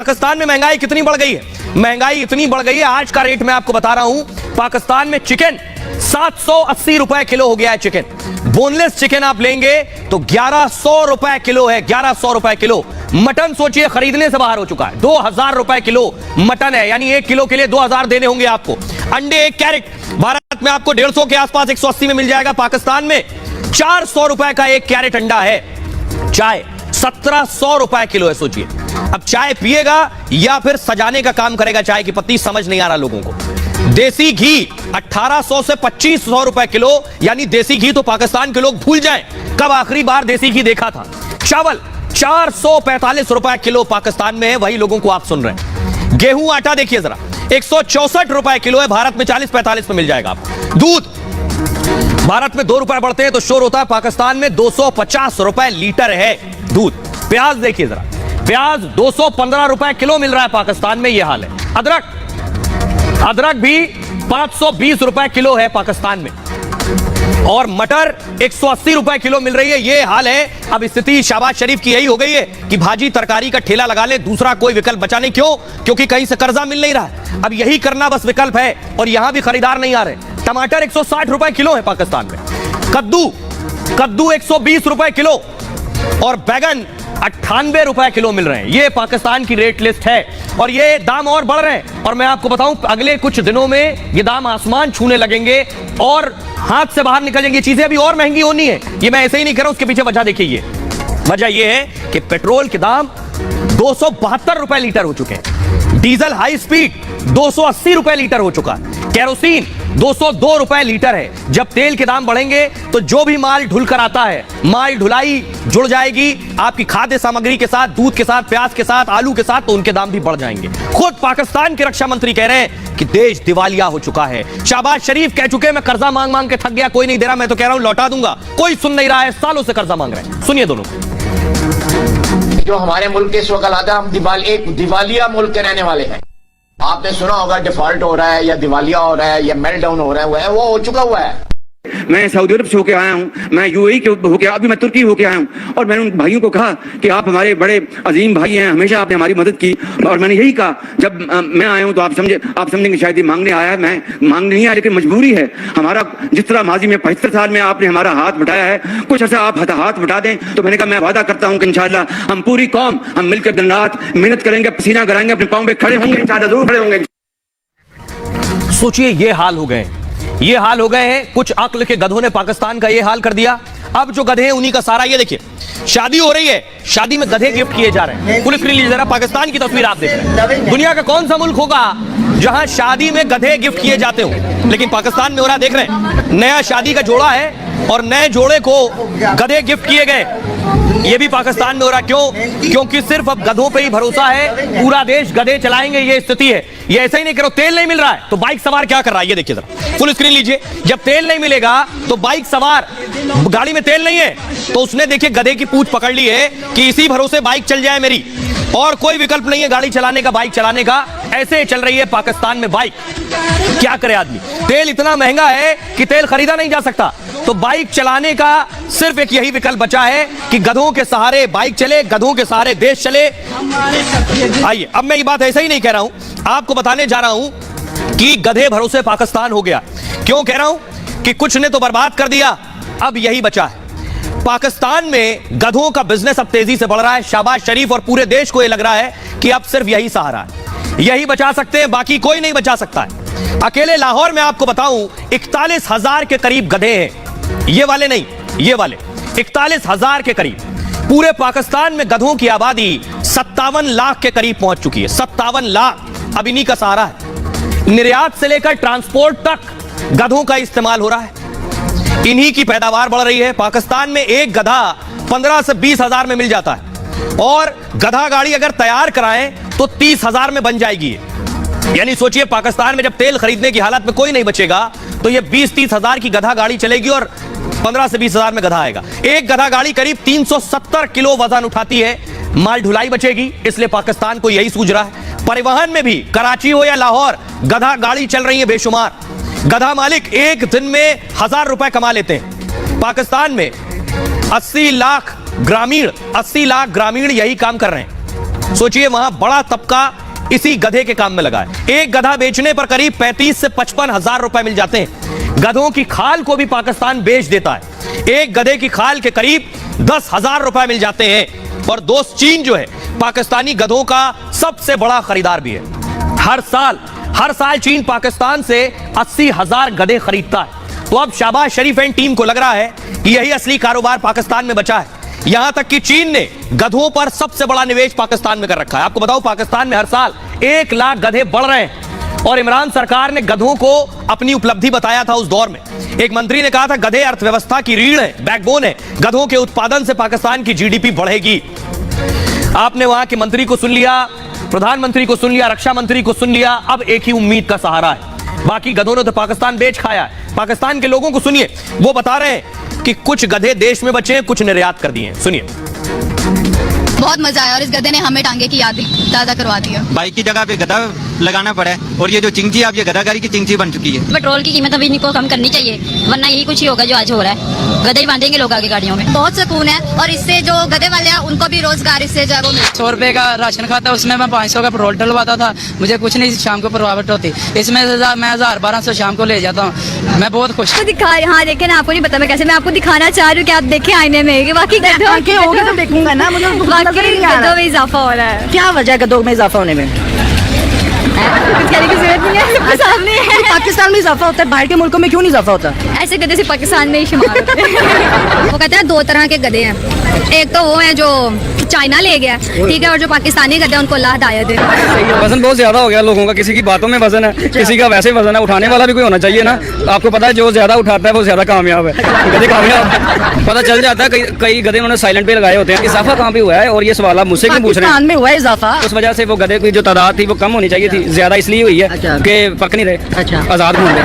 पाकिस्तान में महंगाई कितनी बढ़ गई है। महंगाई इतनी बढ़ गई है, आज का रेट मैं आपको बता रहा हूं। पाकिस्तान में चिकन 780 रुपए किलो हो गया है। चिकन, बोनलेस चिकन आप लेंगे तो 1100 रुपए किलो है। 1100 रुपए किलो। मटन सोचिए खरीदने से बाहर हो चुका है। 2000 रुपए किलो मटन है, यानी 1 किलो के लिए 2000 देने होंगे आपको। अंडे 1 कैरेट भारत में आपको 150 के आसपास 180 में मिल जाएगा। पाकिस्तान में 400 रुपए का 1 कैरेट अंडा है। चाय 1700 रुपए किलो है। सोचिए अब चाय पिएगा या फिर सजाने का काम करेगा चाय की पत्ती, समझ नहीं आ रहा लोगों को। देसी घी 1800 से 2500 रुपए किलो, यानी देसी घी तो पाकिस्तान के लोग भूल जाएं कब आखिरी बार देसी घी देखा था। चावल 445 रुपए किलो पाकिस्तान में है, वही लोगों को आप सुन रहे हैं। गेहूं आटा देखिए जरा 164 रुपए किलो है, भारत में 40-45 में मिल जाएगा आपको। दूध भारत में 2 रुपए बढ़ते हैं तो शोर होता है, पाकिस्तान में 250 रुपए लीटर है दूध। प्याज देखिए जरा, प्याज 215 रुपए किलो मिल रहा है पाकिस्तान में, यह हाल है। अदरक भी 520 रुपए किलो है पाकिस्तान में, और मटर 180 रुपए किलो मिल रही है, यह हाल है। अब स्थिति शहबाज शरीफ की यही हो गई है कि भाजी तरकारी का ठेला लगा ले, दूसरा कोई विकल्प बचा नहीं। क्यों? क्योंकि कहीं से कर्जा मिल नहीं रहा है, अब यही करना बस विकल्प है, और यहां भी खरीदार नहीं आ रहे। टमाटर 160 रुपए किलो है पाकिस्तान में। कद्दू 120 रुपए किलो, और बैगन 98 रुपए किलो मिल रहे हैं। ये पाकिस्तान की रेट लिस्ट है, और ये दाम और बढ़ रहे हैं। और मैं आपको बताऊं अगले कुछ दिनों में ये दाम आसमान छूने लगेंगे और हाथ से बाहर निकलेंगी, चीजें अभी और महंगी होनी है। ये मैं ऐसे ही नहीं कह रहा हूं, उसके पीछे वजह देखिए। ये वजह ये है कि पेट्रोल के दाम 272 रुपए लीटर हो चुके हैं। डीजल हाई स्पीड 280 रुपए लीटर हो चुका है। केरोसिन 202 रुपए लीटर है। जब तेल के दाम बढ़ेंगे तो जो भी माल ढुल कर आता है, माल ढुलाई जुड़ जाएगी आपकी खाद्य सामग्री के साथ, दूध के साथ, प्याज के साथ, आलू के साथ, तो उनके दाम भी बढ़ जाएंगे। खुद पाकिस्तान के रक्षा मंत्री कह रहे हैं कि देश दिवालिया हो चुका है। शहबाज शरीफ कह चुके हैं मैं कर्जा मांग मांग के थक गया, कोई नहीं दे रहा, मैं तो कह रहा हूं लौटा दूंगा। कोई सुन नहीं रहा है, सालों से कर्जा मांग रहे हैं। सुनिए दोनों। जो हमारे मुल्क के इस वक्त हालात है, हम एक दिवालिया मुल्क के रहने वाले हैं। आपने सुना होगा डिफॉल्ट हो रहा है या दिवालिया हो रहा है या मेल्टडाउन हो रहा है, वो हो चुका हुआ है। मैं सऊदी अरब से होके आया हूँ, मैं यूएई के होके, अभी मैं तुर्की होके आया हूँ, और मैंने उन भाइयों को कहा कि आप हमारे बड़े अजीम भाई हैं, हमेशा आपने हमारी मदद की। और मैंने यही कहा जब मैं आया हूँ तो आप समझेंगे शायद ये मांगने आया है। मैं मांगने नहीं आया, लेकिन मजबूरी है हमारा। जिस तरह माजी में 75 साल में आपने हमारा हाथ बटाया है, कुछ ऐसा आप हाथ बटा दें। तो मैंने कहा मैं वादा करता हूँ कि इंशाल्लाह हम पूरी कौम हम मिलकर दिन रात मेहनत करेंगे, पसीना कराएंगे, अपने पाँव पे खड़े होंगे, इंशाल्लाह जरूर खड़े होंगे। सोचिए ये हाल हो गए, ये हाल हो गए हैं। कुछ अक्ल के गधों ने पाकिस्तान का ये हाल कर दिया। अब जो गधे हैं उन्हीं का सारा, ये देखिए शादी हो रही है, शादी में गधे गिफ्ट किए जा रहे हैं। फुल स्क्रीन लीजिए जरा, पाकिस्तान की तस्वीर आप देख रहे हैं। दुनिया का कौन सा मुल्क होगा जहां शादी में गधे गिफ्ट किए जाते हो, लेकिन पाकिस्तान में हो रहा, देख रहे हैं। नया शादी का जोड़ा है और नए जोड़े को गधे गिफ्ट किए गए। ये भी पाकिस्तान में हो रहा। क्यों? क्योंकि सिर्फ अब गधों पे ही भरोसा है, पूरा देश गधे चलाएंगे, ये स्थिति है। ये ऐसा ही नहीं करो, तेल नहीं मिल रहा है तो बाइक सवार क्या कर रहा है, ये देखिए जरा, फुल स्क्रीन लीजिए। जब तेल नहीं मिलेगा तो बाइक सवार, गाड़ी में तेल नहीं है तो उसने देखिए गधे की पूंछ पकड़ ली है कि इसी भरोसे बाइक चल जाए मेरी, और कोई विकल्प नहीं है गाड़ी चलाने का, बाइक चलाने का। ऐसे चल रही है पाकिस्तान में बाइक। क्या करे आदमी, तेल इतना महंगा है कि तेल खरीदा नहीं जा सकता, तो बाइक चलाने का सिर्फ एक यही विकल्प बचा है कि गधों के सहारे बाइक चले, गधों के सहारे देश चले। आइए, अब मैं ये बात ऐसा ही नहीं कह रहा हूं, आपको बताने जा रहा हूं कि गधे भरोसे पाकिस्तान हो गया। क्यों कह रहा हूं? कि कुछ ने तो बर्बाद कर दिया, अब यही बचा है। पाकिस्तान में गधों का बिजनेस अब तेजी से बढ़ रहा है। शहबाज शरीफ और पूरे देश को यह लग रहा है कि अब सिर्फ यही सहारा है, यही बचा सकते हैं, बाकी कोई नहीं बचा सकता है। अकेले लाहौर में आपको बताऊं 41,000 के करीब गधे हैं, ये वाले नहीं, ये वाले 41,000 के करीब। पूरे पाकिस्तान में गधों की आबादी 57 लाख के करीब पहुंच चुकी है। 57 लाख अब इन्हीं का सहारा है। निर्यात से लेकर ट्रांसपोर्ट तक गधों का इस्तेमाल हो रहा है, इन्हीं की पैदावार बढ़ रही है। पाकिस्तान में एक गधा 15 से 20 हजार में मिल जाता है, और गधा गाड़ी अगर तैयार कराएं तो 30 हजार में बन जाएगी। यानी सोचिए पाकिस्तान में जब तेल खरीदने की हालत में कोई नहीं बचेगा तो ये 20-30 हजार की गधा गाड़ी चलेगी और 15 से 20 हजार में गधा आएगा। एक गधा गाड़ी करीब 370 किलो वजन उठाती है, माल ढुलाई बचेगी, इसलिए पाकिस्तान को यही सूझ रहा है। परिवहन में भी कराची हो या लाहौर, गधा गाड़ी चल रही है बेशुमार। गधा मालिक एक दिन में 1000 रुपए कमा लेते हैं। पाकिस्तान में 80 लाख ग्रामीण यही काम कर रहे हैं। सोचिए वहां बड़ा तबका इसी गधे के काम में लगा है। एक गधा बेचने पर करीब 35 से 55 हजार रुपए मिल जाते हैं। गधों की खाल को भी पाकिस्तान बेच देता है। एक गधे की खाल के करीब 10,000 रुपए मिल जाते हैं। और दोस्त चीन जो है पाकिस्तानी गधों का सबसे बड़ा खरीदार भी है। हर साल चीन पाकिस्तान से 80,000 गधे खरीदता है। तो अब शहबाज शरीफ एंड टीम को लग रहा है कि यही असली कारोबार पाकिस्तान में बचा है। यहां तक कि चीन ने गधों पर सबसे बड़ा निवेश पाकिस्तान में कर रखा है। आपको बताऊं पाकिस्तान में हर साल 1 लाख गधे बढ़ रहे हैं और इमरान सरकार ने गधों को अपनी उपलब्धि बताया था। उस दौर में एक मंत्री ने कहा था गधे अर्थव्यवस्था की रीढ़ है, बैकबोन है। गधों के उत्पादन से पाकिस्तान की जीडीपी बढ़ेगी। आपने वहां के मंत्री को सुन लिया, प्रधानमंत्री को सुन लिया, रक्षा मंत्री को सुन लिया। अब एक ही उम्मीद का सहारा है, बाकी गधों ने तो पाकिस्तान बेच खाया है। पाकिस्तान के लोगों को सुनिए, वो बता रहे हैं कि कुछ गधे देश में बचे हैं, कुछ निर्यात कर दिए हैं। सुनिए। बहुत मजा आया और इस गधे ने हमें टांगे की याद ताज़ा करवा दिया। बाइक की जगह पे गधा लगाना पड़ा है और ये जो चिंची अब ये गधाकारी की चिंची बन चुकी है। पेट्रोल की कीमत अभी इनको कम करनी चाहिए, वरना यही कुछ ही होगा जो आज हो रहा है। गधे ही बांधेंगे लोग आगे गाड़ियों में। बहुत सुकून है और इससे जो गधे वाले हैं उनको भी रोजगार इससे जो है वो 100 रुपए का राशन खाता, उसमें मैं 500 का पेट्रोल डलवाता था। मुझे कुछ नहीं शाम को प्रभावित होती, इसमें मैं 1000-1200 शाम को ले जाता हूँ। मैं बहुत खुश। हाँ देखे ना, आपको नहीं पता मैं कैसे, मैं आपको दिखाना चाह रही हूँ कि आप देखें आईने में। बाकी गधों होगा तो देखूंगा ना, मुझे गधों में इजाफा हो रहा है। क्या वजह है गधों में इजाफा होने में? कुछ कहने की जरूरत नहीं है, सबके सामने है। पाकिस्तान में इजाफा होता है, बाहर के मुल्कों में क्यों नहीं इजाफा होता? ऐसे गधे से पाकिस्तान में ही शुमार होते हैं। वो कहते हैं 2 तरह के गधे हैं, एक तो वो है जो चाइना ले गया, ठीक है, और जो पाकिस्तानी गधे हैं उनको अल्लाह हिदायत है। वजन बहुत ज्यादा हो गया लोगों का, किसी की बातों में वजन है, किसी का वैसे वजन है। उठाने वाला भी कोई होना चाहिए ना। आपको पता है जो ज्यादा उठाता है वो ज्यादा कामयाब है। गधे कामयाब पता चल जाता है। कई गधे उन्होंने साइलेंट पे लगाए होते हैं। इजाफा कहाँ पे हुआ है? और ये सवाल आप मुझसे क्यों पूछ रहे हैं? में हुआ है इजाफा, उस वजह से वो गधे की जो तादाद थी वो कम होनी चाहिए थी, ज्यादा इसलिए हुई है कि पक नहीं रहे, आजाद घूम रहे।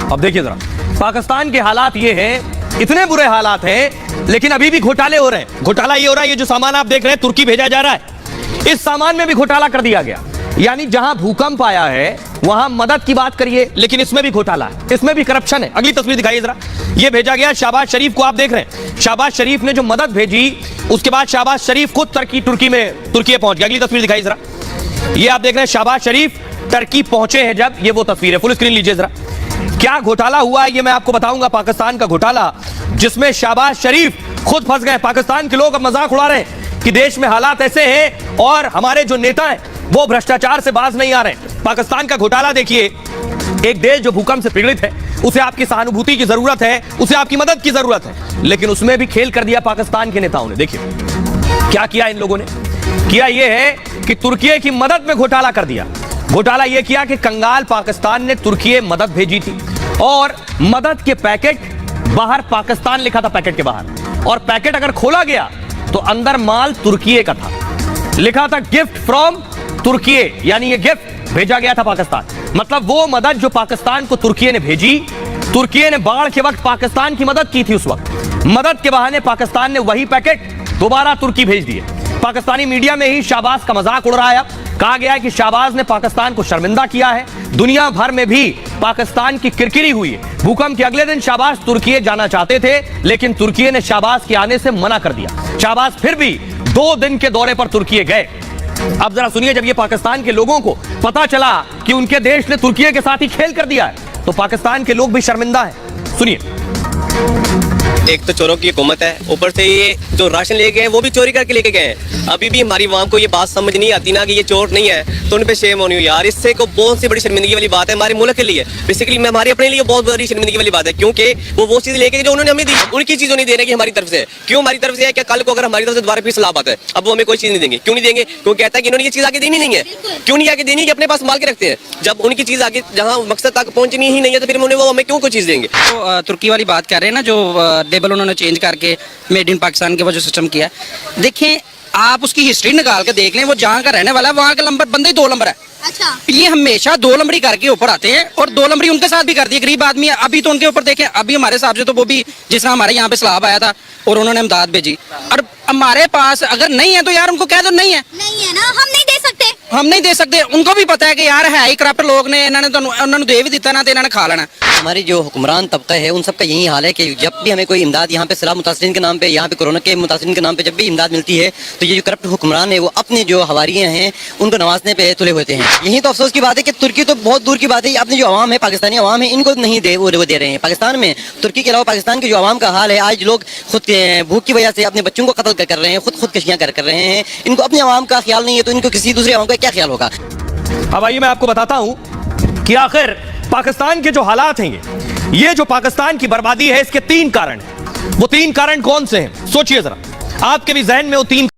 अब देखिए जरा पाकिस्तान के हालात ये हैं, इतने बुरे हालात हैं, लेकिन अभी भी घोटाले हो रहे हैं। घोटाला ये हो रहा है, ये जो सामान आप देख रहे हैं तुर्की भेजा जा रहा है, इस सामान में भी घोटाला कर दिया गया। यानी जहां भूकंप आया है वहां मदद की बात करिए, लेकिन इसमें भी घोटाला है, इसमें भी करप्शन है। अगली तस्वीर दिखाइए जरा। ये भेजा गया शहबाज शरीफ को, आप देख रहे हैं शहबाज शरीफ ने जो मदद भेजी, उसके बाद शहबाज शरीफ खुद तुर्की पहुंच गया। अगली तस्वीर दिखाइए जरा। ये आप देख रहे हैं शहबाज शरीफ टर्की पहुंचे हैं जब, ये वो तस्वीर है, फुल स्क्रीन लीजिए जरा। क्या घोटाला हुआ है ये मैं आपको बताऊंगा। पाकिस्तान का घोटाला जिसमें शहबाज शरीफ खुद फंस गए। पाकिस्तान के लोग अब मजाक उड़ा रहे हैं कि देश में हालात ऐसे हैं और हमारे जो नेता हैं वो भ्रष्टाचार से बाज नहीं आ रहे। पाकिस्तान का घोटाला देखिए, एक देश जो भूकंप से पीड़ित है उसे आपकी सहानुभूति की जरूरत है, उसे आपकी मदद की जरूरत है, लेकिन उसमें भी खेल कर दिया पाकिस्तान के नेताओं ने। देखिए क्या किया इन लोगों ने। किया यह है कि तुर्की की मदद में घोटाला कर दिया। घोटाला यह किया कि कंगाल पाकिस्तान ने तुर्की मदद भेजी थी और मदद के पैकेट बाहर पाकिस्तान लिखा था, पैकेट के बाहर, और पैकेट अगर खोला गया तो अंदर माल तुर्की का था, लिखा था गिफ्ट फ्रॉम तुर्की, यानी ये गिफ्ट भेजा गया था पाकिस्तान। मतलब वो मदद जो पाकिस्तान को तुर्की ने भेजी, तुर्की ने बाढ़ के वक्त पाकिस्तान की मदद की थी। उस वक्त मदद के बहाने पाकिस्तान ने वही पैकेट दोबारा तुर्की भेज दिए। पाकिस्तानी मीडिया में ही शहबाज का मजाक उड़ रहा है। कहा गया है कि शहबाज ने पाकिस्तान को शर्मिंदा किया है। दुनिया भर में भी पाकिस्तान की किरकिरी हुई है। भूकंप के अगले दिन शहबाज तुर्की जाना चाहते थे, लेकिन तुर्की ने शहबाज के आने से मना कर दिया। शहबाज फिर भी 2 दिन के दौरे पर तुर्की गए। अब जरा सुनिए, जब ये पाकिस्तान के लोगों को पता चला कि उनके देश ने तुर्की के साथ ही खेल कर दिया है, तो पाकिस्तान के लोग भी शर्मिंदा है। सुनिए। एक तो चोरों की हुकूमत है, ऊपर से ये जो राशन लेके गए वो भी चोरी करके लेके गए हैं। अभी भी हमारी आवाम को ये बात समझ नहीं आती ना कि ये चोर नहीं है, तो उन पे शेम होनी हुई यार। इससे को बहुत सी बड़ी शर्मिंदगी वाली बात है हमारे मुल्क के लिए, बेसिकली हमारे अपने लिए बहुत बड़ी शर्मिंदगी वाली बात है, क्योंकि वो चीज लेके जो उन्होंने हमें दी, उनकी चीजों नहीं दे रहे कि हमारी तरफ से। क्यों हमारी तरफ से है? क्या कल को अगर हमारी तरफ से दोबारा फिर सलाह आता है, अब वो हमें कोई चीज नहीं देंगे। क्यों नहीं देंगे? क्योंकि कहता है कि इन्होंने ये चीज आगे देनी नहीं है। क्यों नहीं आगे देनी? कि अपने पास माल के रखते हैं। जब उनकी चीज आगे जहाँ मकसद तक पहुंचनी ही नहीं है तो फिर वो हमें क्यों कोई चीज देंगे। तो तुर्की वाली बात कर रहे हैं ना, जो लेबल उन्होंने चेंज करके मेड इन पाकिस्तान के वो जो सिस्टम किया, देखें आप उसकी हिस्ट्री निकाल के देख लें, वो जहाँ का रहने वाला है वहाँ का नंबर बंदे 2 नंबर है। अच्छा, ये हमेशा 2 नंबरी करके ऊपर आते हैं और 2 नंबरी उनके साथ भी करती है। गरीब आदमी है, अभी तो उनके ऊपर देखें, अभी हमारे हिसाब से तो वो भी जिस तरह हमारे यहाँ पे सलाब आया था और उन्होंने इमदाद भेजी, और हमारे पास अगर नहीं है तो यार उनको कह दो नहीं है नहीं है ना, हम नहीं दे सकते। हम नहीं दे सकते, उनको भी पता है कि यार है ही करप्ट लोग ने, इन्होंने तो उन्होंने दे भी दिता ना तो इन्होंने खा लेना। हमारी जो हुक्मरान तबका है उन सबका यही हाल है कि जब भी हमें कोई इमदाद यहाँ पे सलाह मुतासरीन के नाम पे, यहाँ पे कोरोना के मुतासरीन के नाम पे जब भी इमदाद मिलती है तो ये जो करप्ट हुक्मरान है वो अपने जो हवारियाँ हैं उनको नवाजने पे तुले होते हैं। यही तो अफसोस की बात है कि तुर्की तो बहुत दूर की बात है, अपनी जो आवाम है, पाकिस्तानी आवाम है, इनको नहीं दे वो दे रहे हैं। पाकिस्तान में तुर्की के अलावा पाकिस्तान के जो आवाम का हाल है, आज लोग खुद भूख की वजह से अपने बच्चों को कत्ल कर रहे हैं, खुदकशियाँ कर रहे हैं। इनको अपने आवाम का ख्याल नहीं है तो इनको किसी दूसरे आवाम का क्या ख्याल होगा। अब आइए मैं आपको बताता हूं कि आखिर पाकिस्तान के जो हालात हैं ये जो पाकिस्तान की बर्बादी है इसके 3 कारण हैं। वो 3 कारण कौन से हैं सोचिए जरा, आपके भी जहन में वो 3